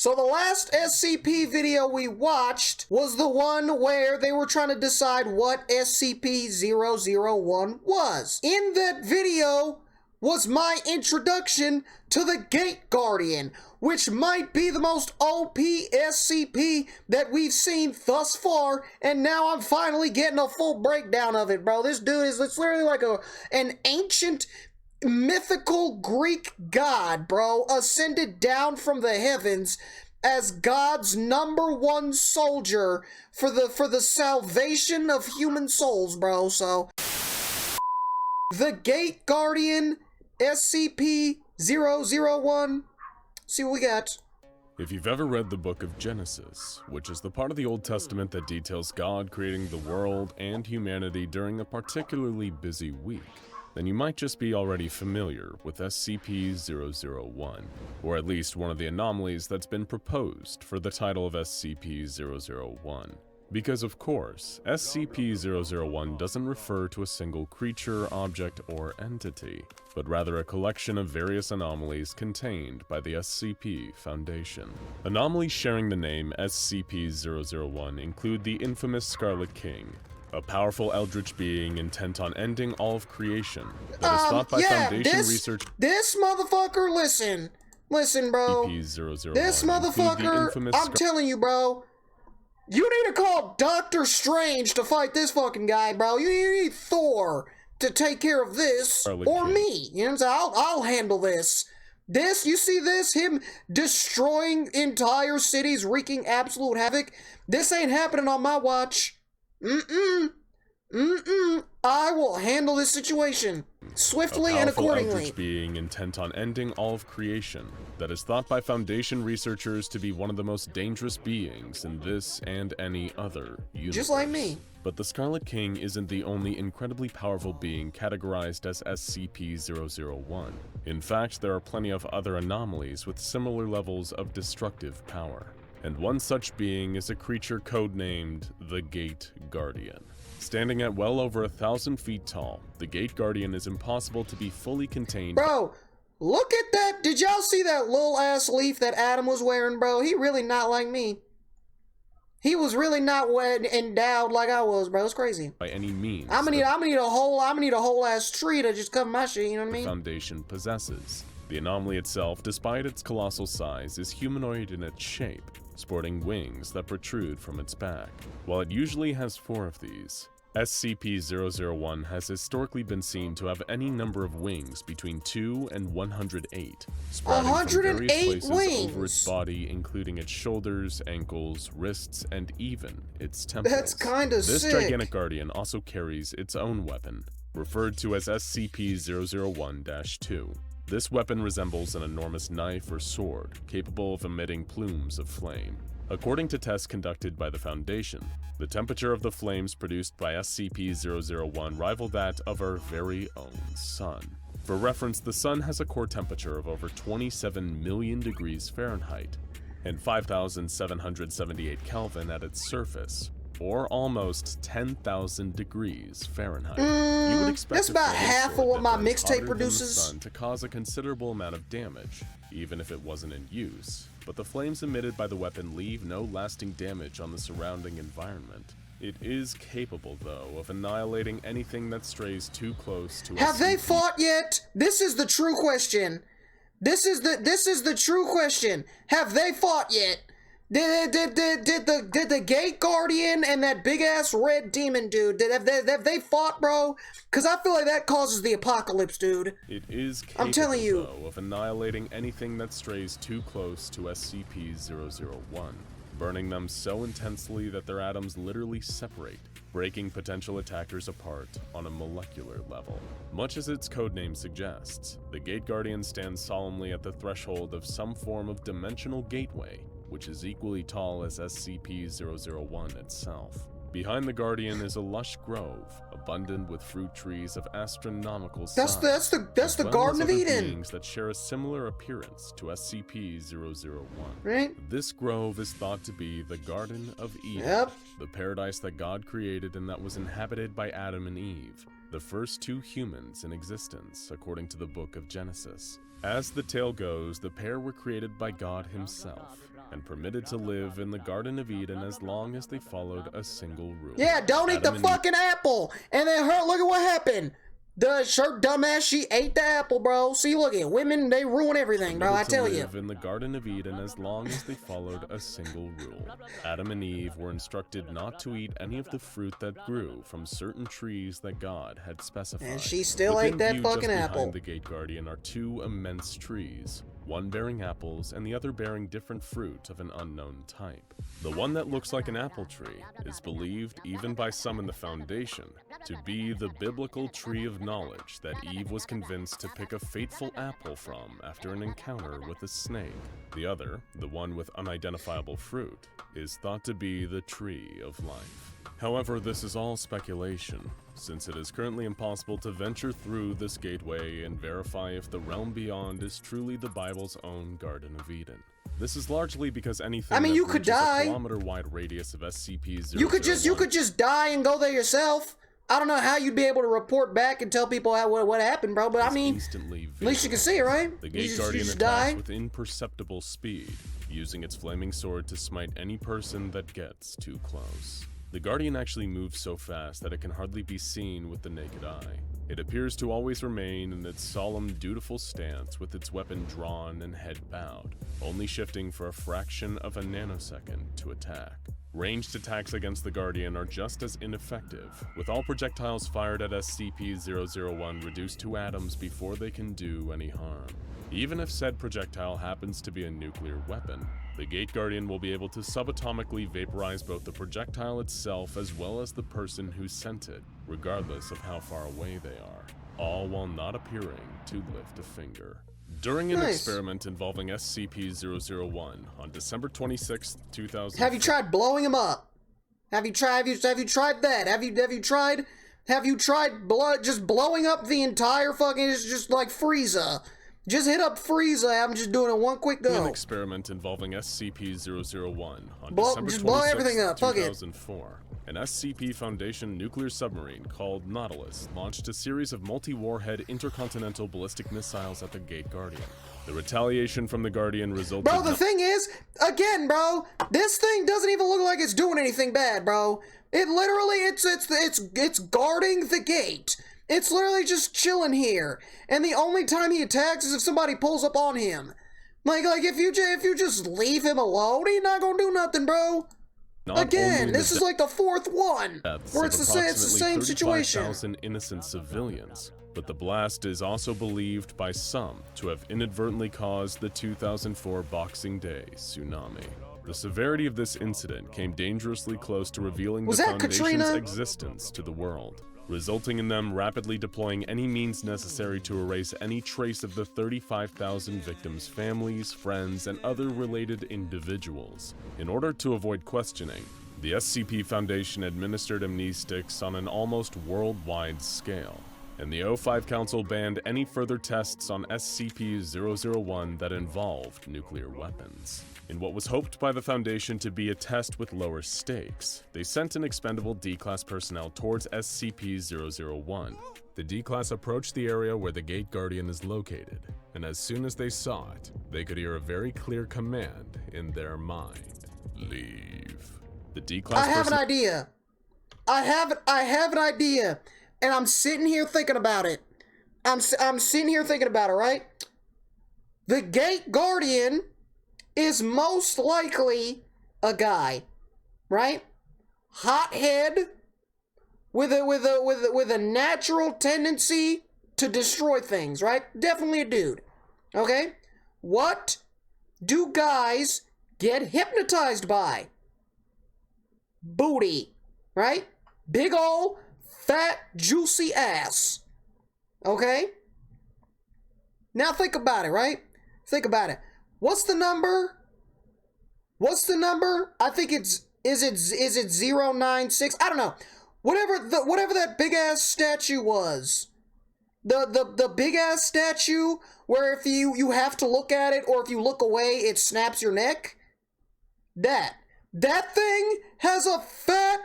So the last SCP video we watched was the one where they were trying to decide what SCP-001 was. In that video was my introduction to the Gate Guardian, which might be the most OP SCP that we've seen thus far, and now I'm finally getting a full breakdown of it, bro. This dude is literally like an ancient mythical Greek god, bro, ascended down from the heavens as God's #1 soldier for the salvation of human souls, bro. So the Gate Guardian SCP-001. See what we got. If you've ever read the Book of Genesis, which is the part of the Old Testament that details God creating the world and humanity during a particularly busy week, then you might just be already familiar with SCP-001, or at least one of the anomalies that's been proposed for the title of SCP-001. Because of course, SCP-001 doesn't refer to a single creature, object, or entity, but rather a collection of various anomalies contained by the SCP Foundation. Anomalies sharing the name SCP-001 include the infamous Scarlet King, a powerful eldritch being intent on ending all of creation that is thought by Foundation research. This motherfucker, listen, bro. This motherfucker, I'm telling you, bro. You need to call Doctor Strange to fight this fucking guy, bro. You need Thor to take care of this, or me. You know what I'm saying? I'll handle this. This, you see this? Him destroying entire cities, wreaking absolute havoc. This ain't happening on my watch. I will handle this situation swiftly and accordingly. Eldritch being intent on ending all of creation that is thought by Foundation researchers to be one of the most dangerous beings in this and any other universe. Just like me. But the Scarlet King isn't the only incredibly powerful being categorized as SCP-001. In fact, there are plenty of other anomalies with similar levels of destructive power. And one such being is a creature codenamed the Gate Guardian. Standing at well over 1,000 feet tall, the Gate Guardian is impossible to be fully contained. Bro, look at that! Did y'all see that little ass leaf that Adam was wearing, bro? He really not like me. He was really not endowed like I was, bro. It's crazy. By any means. I'm gonna need a whole ass tree to just cover my shit. You know what I mean? The Foundation possesses. The anomaly itself, despite its colossal size, is humanoid in its shape, sporting wings that protrude from its back. While it usually has 4 of these, SCP-001 has historically been seen to have any number of wings between 2 and 108, sprouting from various places over its body, including its shoulders, ankles, wrists, and even its temples. That's kinda sick. This gigantic guardian also carries its own weapon, referred to as SCP-001-2. This weapon resembles an enormous knife or sword, capable of emitting plumes of flame. According to tests conducted by the Foundation, the temperature of the flames produced by SCP-001 rival that of our very own Sun. For reference, the Sun has a core temperature of over 27 million degrees Fahrenheit and 5,778 Kelvin at its surface, or almost 10,000 degrees Fahrenheit. You would expect that's about half of what my mixtape produces. Sun to cause a considerable amount of damage, even if it wasn't in use. But the flames emitted by the weapon leave no lasting damage on the surrounding environment. It is capable, though, of annihilating anything that strays too close to. Have they fought yet? This is the true question. This is the true question. Have they fought yet? Did the Gate Guardian and that big ass red demon dude, have they fought, bro? Cause I feel like that causes the apocalypse, dude. It is capable, I'm telling you, though, of annihilating anything that strays too close to SCP-001, burning them so intensely that their atoms literally separate, breaking potential attackers apart on a molecular level. Much as its codename suggests, the Gate Guardian stands solemnly at the threshold of some form of dimensional gateway, which is equally tall as SCP-001 itself. Behind the Guardian is a lush grove, abundant with fruit trees of astronomical size. That's the Garden of Eden. Beings that share a similar appearance to SCP-001. Right? This grove is thought to be the Garden of Eden, the paradise that God created and that was inhabited by Adam and Eve, the first 2 humans in existence, according to the Book of Genesis. As the tale goes, the pair were created by God himself, and permitted to live in the Garden of Eden as long as they followed a single rule. Yeah, don't eat the Adam and fucking apple. And then her, look at what happened. The shirt dumbass, she ate the apple, bro. See, look at women, they ruin everything, bro, I tell you. Live in the Garden of Eden as long as they followed a single rule. Adam and Eve were instructed not to eat any of the fruit that grew from certain trees that God had specified. And she still Within ate that view, fucking just apple. behind the Gate Guardian are two immense trees, one bearing apples and the other bearing different fruit of an unknown type. The one that looks like an apple tree is believed, even by some in the Foundation, to be the biblical tree of knowledge that Eve was convinced to pick a fateful apple from after an encounter with a snake. The other, the one with unidentifiable fruit, is thought to be the tree of life. However, this is all speculation, since it is currently impossible to venture through this gateway and verify if the realm beyond is truly the Bible's own Garden of Eden. This is largely because anything that you could reaches die. a kilometer-wide radius of SCP-001 You could just die and go there yourself. I don't know how you'd be able to report back and tell people what happened, bro, but I mean, at least you can see it, right? The Gate Guardian attacks with imperceptible speed, using its flaming sword to smite any person that gets too close. The Guardian actually moves so fast that it can hardly be seen with the naked eye. It appears to always remain in its solemn, dutiful stance with its weapon drawn and head bowed, only shifting for a fraction of a nanosecond to attack. Ranged attacks against the Guardian are just as ineffective, with all projectiles fired at SCP-001 reduced to atoms before they can do any harm. Even if said projectile happens to be a nuclear weapon, the Gate Guardian will be able to subatomically vaporize both the projectile itself as well as the person who sent it, regardless of how far away they are, all while not appearing to lift a finger. During an experiment involving SCP-001 on December 26, 2000. Have you tried blowing him up? Have you tried that? Have you tried just blowing up the entire fucking, it's just like Frieza. Just hit up Frieza. I'm just doing it one quick go. An experiment involving SCP-001 on Just blow everything up. 2004. An SCP Foundation nuclear submarine called Nautilus launched a series of multi-warhead intercontinental ballistic missiles at the Gate Guardian. The retaliation from the Guardian resulted. Bro, the thing is, again, bro, this thing doesn't even look like it's doing anything bad, bro. It literally, it's guarding the gate. It's literally just chilling here, and the only time he attacks is if somebody pulls up on him. Like if you just leave him alone, he's not gonna do nothing, bro. Again, this is like the fourth one where it's the same situation. 35,000 innocent civilians, but the blast is also believed by some to have inadvertently caused the 2004 Boxing Day tsunami. The severity of this incident came dangerously close to revealing the Foundation's existence to the world, resulting in them rapidly deploying any means necessary to erase any trace of the 35,000 victims' families, friends, and other related individuals. In order to avoid questioning, the SCP Foundation administered amnestics on an almost worldwide scale, and the O5 Council banned any further tests on SCP-001 that involved nuclear weapons. In what was hoped by the Foundation to be a test with lower stakes, they sent an expendable D-Class personnel towards SCP-001. The D-Class approached the area where the Gate Guardian is located, and as soon as they saw it, they could hear a very clear command in their mind. Leave. The D-Class I have an idea. I have an idea, and I'm sitting here thinking about it. I'm sitting here thinking about it, right? The Gate Guardian is most likely a guy, right? Hothead with a natural tendency to destroy things, right? Definitely a dude. Okay? What do guys get hypnotized by? Booty, right? Big ol' fat juicy ass. Okay? Now think about it, right? Think about it. What's the number? I think is it 096? I don't know. Whatever that big ass statue was. The big ass statue where if you have to look at it, or if you look away it snaps your neck. That thing has a fat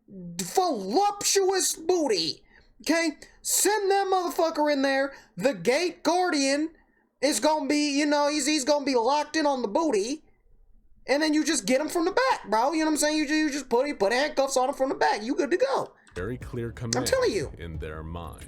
voluptuous booty. Okay? Send that motherfucker in there. The Gate Guardian is gonna be, he's gonna be locked in on the booty, and then you just get him from the back, bro. You know what I'm saying? You just put handcuffs on him from the back. You good to go. Very clear command I'm telling you. in their mind.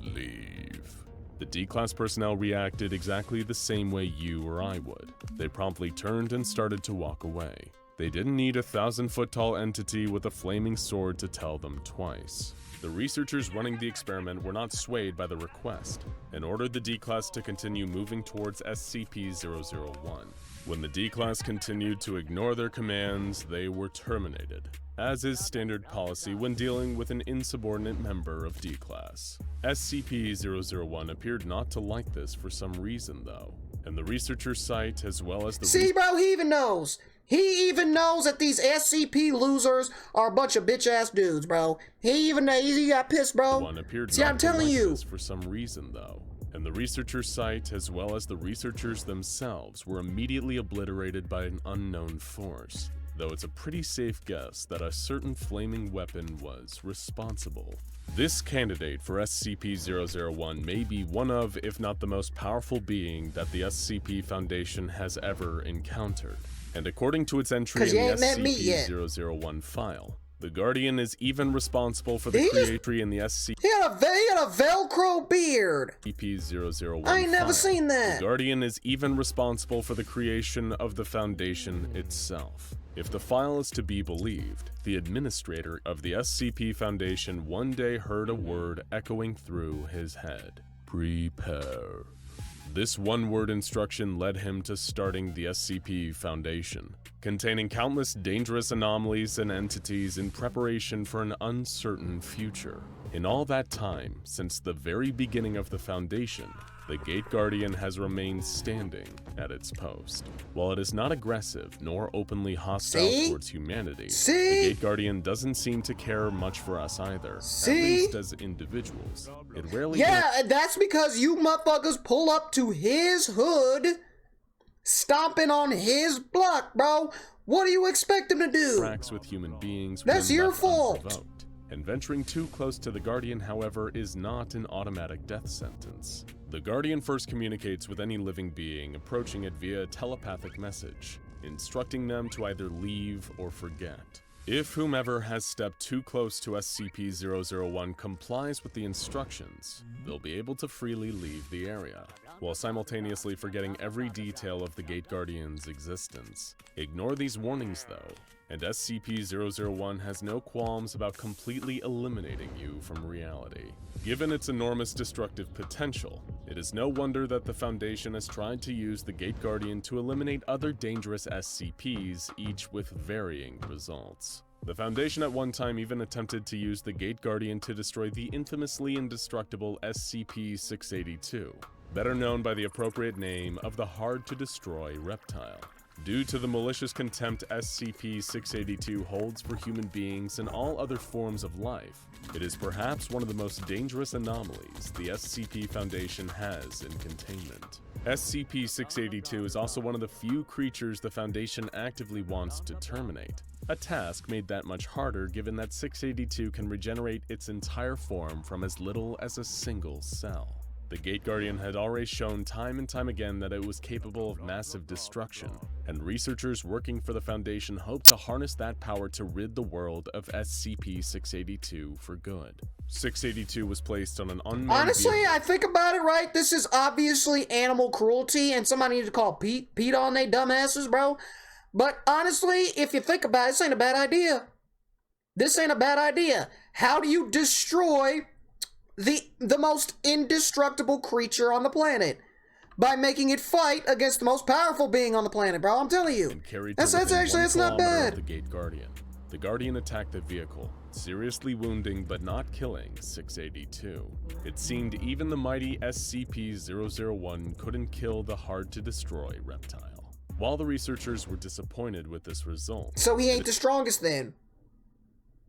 Leave. The D-Class personnel reacted exactly the same way you or I would. They promptly turned and started to walk away. They didn't need a 1,000-foot-tall entity with a flaming sword to tell them twice. The researchers running the experiment were not swayed by the request and ordered the D-Class to continue moving towards SCP-001. When the D-Class continued to ignore their commands, they were terminated, as is standard policy when dealing with an insubordinate member of D-Class. SCP-001 appeared not to like this for some reason, though, and the researcher's site, as well as the— See, bro, he even knows. He even knows that these SCP losers are a bunch of bitch-ass dudes, bro. He got pissed, bro. One appeared See, not I'm to telling like you. this for some reason, though, and the researcher's site, as well as the researchers themselves, were immediately obliterated by an unknown force, though it's a pretty safe guess that a certain flaming weapon was responsible. This candidate for SCP-001 may be one of, if not the most powerful being that the SCP Foundation has ever encountered. And according to its entry in the SCP-001 file, the Guardian is even responsible for the creation in the SCP. He got a Velcro beard. SCP-001 I ain't never seen that. The Guardian is even responsible for the creation of the Foundation itself. If the file is to be believed, the administrator of the SCP Foundation one day heard a word echoing through his head. Prepare. This one-word instruction led him to starting the SCP Foundation, containing countless dangerous anomalies and entities in preparation for an uncertain future. In all that time, since the very beginning of the Foundation, the Gate Guardian has remained standing at its post. While it is not aggressive nor openly hostile towards humanity, the Gate Guardian doesn't seem to care much for us either, at least as individuals. It rarely— Yeah, that's because you motherfuckers pull up to his hood, stomping on his block, bro. What do you expect him to do? Interacts with human beings. That's your fault. Unprovoked. And venturing too close to the Guardian, however, is not an automatic death sentence. The Guardian first communicates with any living being approaching it via a telepathic message, instructing them to either leave or forget. If whomever has stepped too close to SCP-001 complies with the instructions, they'll be able to freely leave the area, while simultaneously forgetting every detail of the Gate Guardian's existence. Ignore these warnings, though, and SCP-001 has no qualms about completely eliminating you from reality. Given its enormous destructive potential, it is no wonder that the Foundation has tried to use the Gate Guardian to eliminate other dangerous SCPs, each with varying results. The Foundation at one time even attempted to use the Gate Guardian to destroy the infamously indestructible SCP-682, better known by the appropriate name of the hard-to-destroy reptile. Due to the malicious contempt SCP-682 holds for human beings and all other forms of life, it is perhaps one of the most dangerous anomalies the SCP Foundation has in containment. SCP-682 is also one of the few creatures the Foundation actively wants to terminate, a task made that much harder given that 682 can regenerate its entire form from as little as a single cell. The Gate Guardian had already shown time and time again that it was capable of massive destruction, and researchers working for the Foundation hope to harness that power to rid the world of SCP-682 for good. 682 was placed on an unmanned Honestly, I think about it, right? This is obviously animal cruelty, and somebody needs to call Pete on they dumbasses, bro. But honestly, if you think about it, this ain't a bad idea. This ain't a bad idea. How do you destroy the most indestructible creature on the planet? By making it fight against the most powerful being on the planet, bro. I'm telling you. That's not bad. The Gate Guardian. The Guardian attacked the vehicle, seriously wounding but not killing 682. It seemed even the mighty SCP-001 couldn't kill the hard-to-destroy reptile. While the researchers were disappointed with this result, so he ain't the strongest then.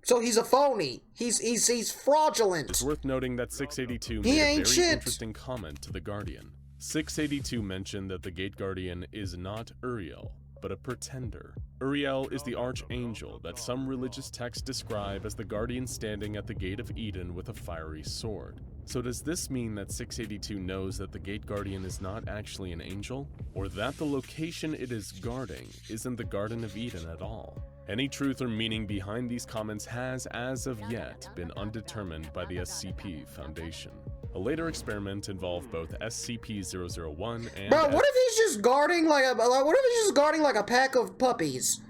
So he's a phony. He's fraudulent. It's worth noting that 682 made a very interesting comment to the Guardian. 682 mentioned that the Gate Guardian is not Uriel, but a pretender. Uriel is the archangel that some religious texts describe as the Guardian standing at the Gate of Eden with a fiery sword. So does this mean that 682 knows that the Gate Guardian is not actually an angel? Or that the location it is guarding isn't the Garden of Eden at all? Any truth or meaning behind these comments has, as of yet, been undetermined by the SCP Foundation. A later experiment involved both SCP-001 and... Bro, what if he's just guarding like a pack of puppies?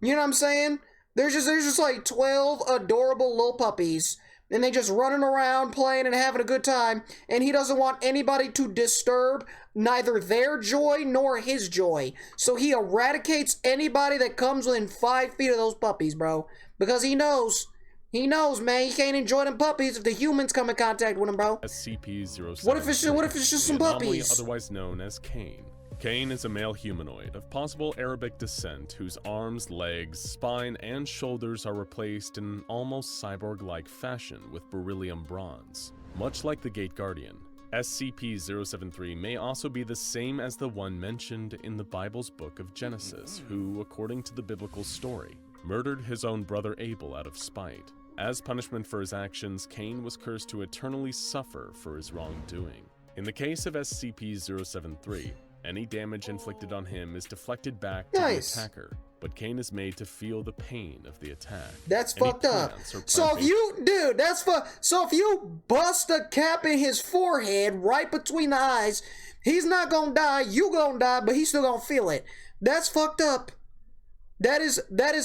You know what I'm saying? There's just like 12 adorable little puppies, and they just running around playing and having a good time, and he doesn't want anybody to disturb neither their joy nor his joy. So he eradicates anybody that comes within 5 feet of those puppies, bro. Because he knows, man, he can't enjoy them puppies if the humans come in contact with him, bro. SCP-073. What if it's just some puppies? Otherwise known as Cain. Cain is a male humanoid of possible Arabic descent whose arms, legs, spine, and shoulders are replaced in an almost cyborg-like fashion with beryllium bronze. Much like the Gate Guardian, SCP-073 may also be the same as the one mentioned in the Bible's book of Genesis, who, according to the biblical story, murdered his own brother Abel out of spite. As punishment for his actions, Cain was cursed to eternally suffer for his wrongdoing. In the case of SCP-073, any damage inflicted on him is deflected back to the attacker, but Cain is made to feel the pain of the attack. That's fucked up. So if you bust a cap in his forehead right between the eyes, he's not gonna die, you gonna die, but he's still gonna feel it. That's fucked up. That is,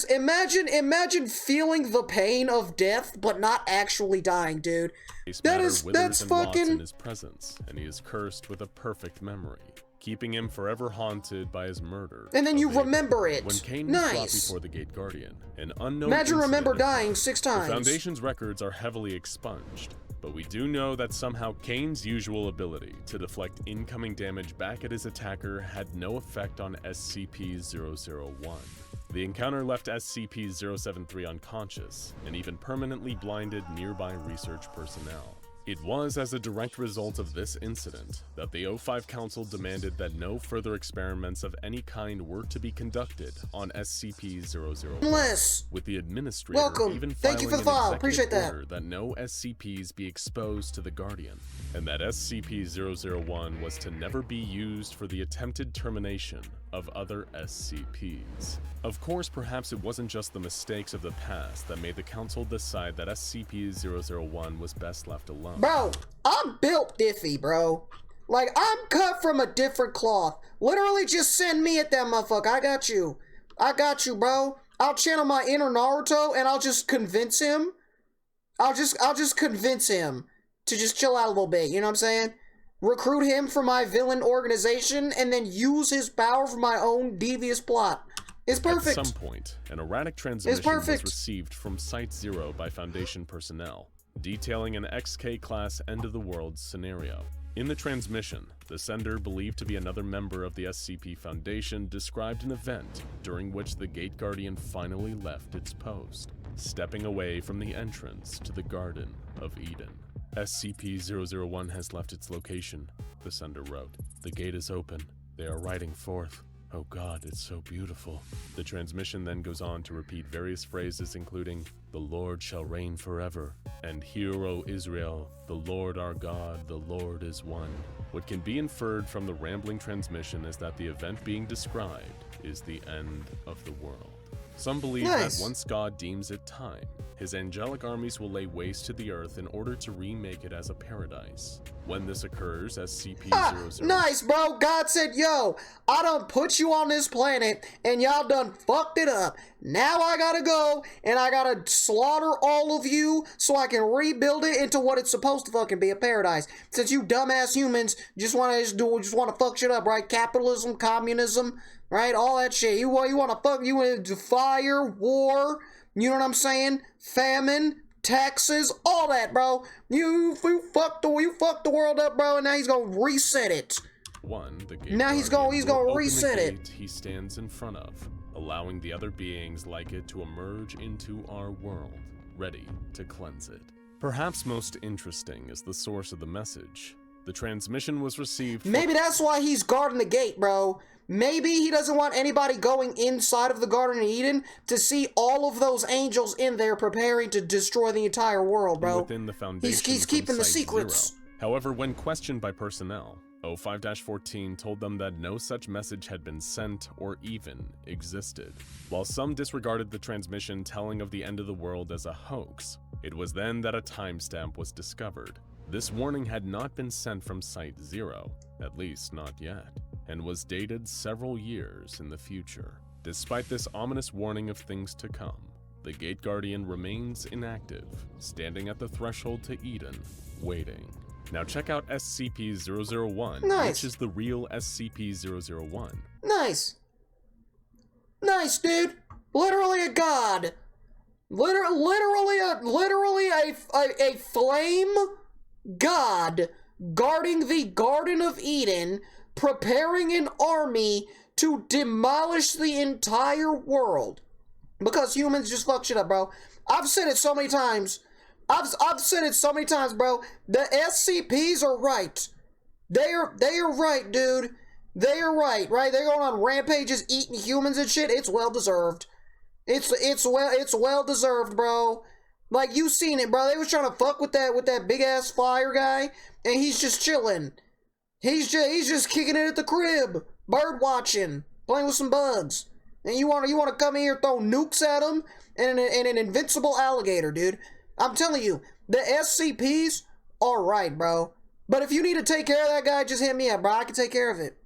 imagine feeling the pain of death, but not actually dying, dude. That's fucking... in his presence, and he is cursed with a perfect memory, keeping him forever haunted by his murder. And then you remember it. When Cain was brought before the Gate Guardian, an unknown Imagine remember dying 6 times. The Foundation's records are heavily expunged, but we do know that somehow Cain's usual ability to deflect incoming damage back at his attacker had no effect on SCP-001. The encounter left SCP-073 unconscious and even permanently blinded nearby research personnel. It was as a direct result of this incident that the O5 Council demanded that no further experiments of any kind were to be conducted on SCP-001, with the administrator even filing an executive order that no SCPs be exposed to the Guardian, and that SCP-001 was to never be used for the attempted termination of other SCPs. Of course, perhaps it wasn't just the mistakes of the past that made the Council decide that SCP-001 was best left alone. Bro, I'm built diffy, bro. Like, I'm cut from a different cloth. Literally just send me at that motherfucker. I got you. I got you, bro. I'll channel my inner Naruto and I'll just convince him. I'll just convince him to just chill out a little bit, you know what I'm saying? Recruit him for my villain organization and then use his power for my own devious plot. It's perfect. At some point, an erratic transmission was received from Site-0 by Foundation personnel, detailing an XK-class end-of-the-world scenario. In the transmission, the sender, believed to be another member of the SCP Foundation, described an event during which the Gate Guardian finally left its post, stepping away from the entrance to the Garden of Eden. SCP-001 has left its location, the sender wrote. The gate is open. They are riding forth. Oh God, it's so beautiful. The transmission then goes on to repeat various phrases including, "The Lord shall reign forever," and "Hear, O Israel, the Lord our God, the Lord is one." What can be inferred from the rambling transmission is that the event being described is the end of the world. Some believe that once God deems it time, his angelic armies will lay waste to the earth in order to remake it as a paradise. When this occurs, SCP-001... Nice, bro. God said, yo, I done put you on this planet, and y'all done fucked it up. Now I gotta go, and I gotta slaughter all of you so I can rebuild it into what it's supposed to fucking be, a paradise. Since you dumbass humans just wanna fuck shit up, right? Capitalism, communism, right? All that shit. You wanna do fire, war, you know what I'm saying? Famine, taxes, all that, bro. You fucked the world up, bro, and now he's gonna reset it. Now he's gonna reset it. He stands in front of, allowing the other beings like it to emerge into our world, ready to cleanse it. Perhaps most interesting is the source of the message. The transmission was received. Maybe that's why he's guarding the gate, bro. Maybe he doesn't want anybody going inside of the Garden of Eden to see all of those angels in there preparing to destroy the entire world, bro. Within the Foundation He's keeping the Site secrets. 0. However, when questioned by personnel, 05-14 told them that no such message had been sent or even existed. While some disregarded the transmission telling of the end of the world as a hoax, it was then that a timestamp was discovered. This warning had not been sent from Site 0, at least not yet, and was dated several years in the future. Despite this ominous warning of things to come, the Gate Guardian remains inactive, standing at the threshold to Eden, waiting. Now check out SCP-001, Nice. which is the real SCP-001. Nice. Nice, dude. Literally a god. Literally a flame god guarding the Garden of Eden, preparing an army to demolish the entire world. Because humans just fuck shit up, bro. I've said it so many times. I've said it so many times, bro. The SCPs are right. They are right, dude. They are right? They're going on rampages, eating humans and shit. It's well deserved. It's well deserved, bro. Like, you seen it, bro. They was trying to fuck with that big ass flyer guy, and he's just chilling. He's just kicking it at the crib, bird watching, playing with some bugs. And you want to come in here, throw nukes at him, and an invincible alligator, dude. I'm telling you, the SCPs are right, bro. But if you need to take care of that guy, just hit me up, bro. I can take care of it.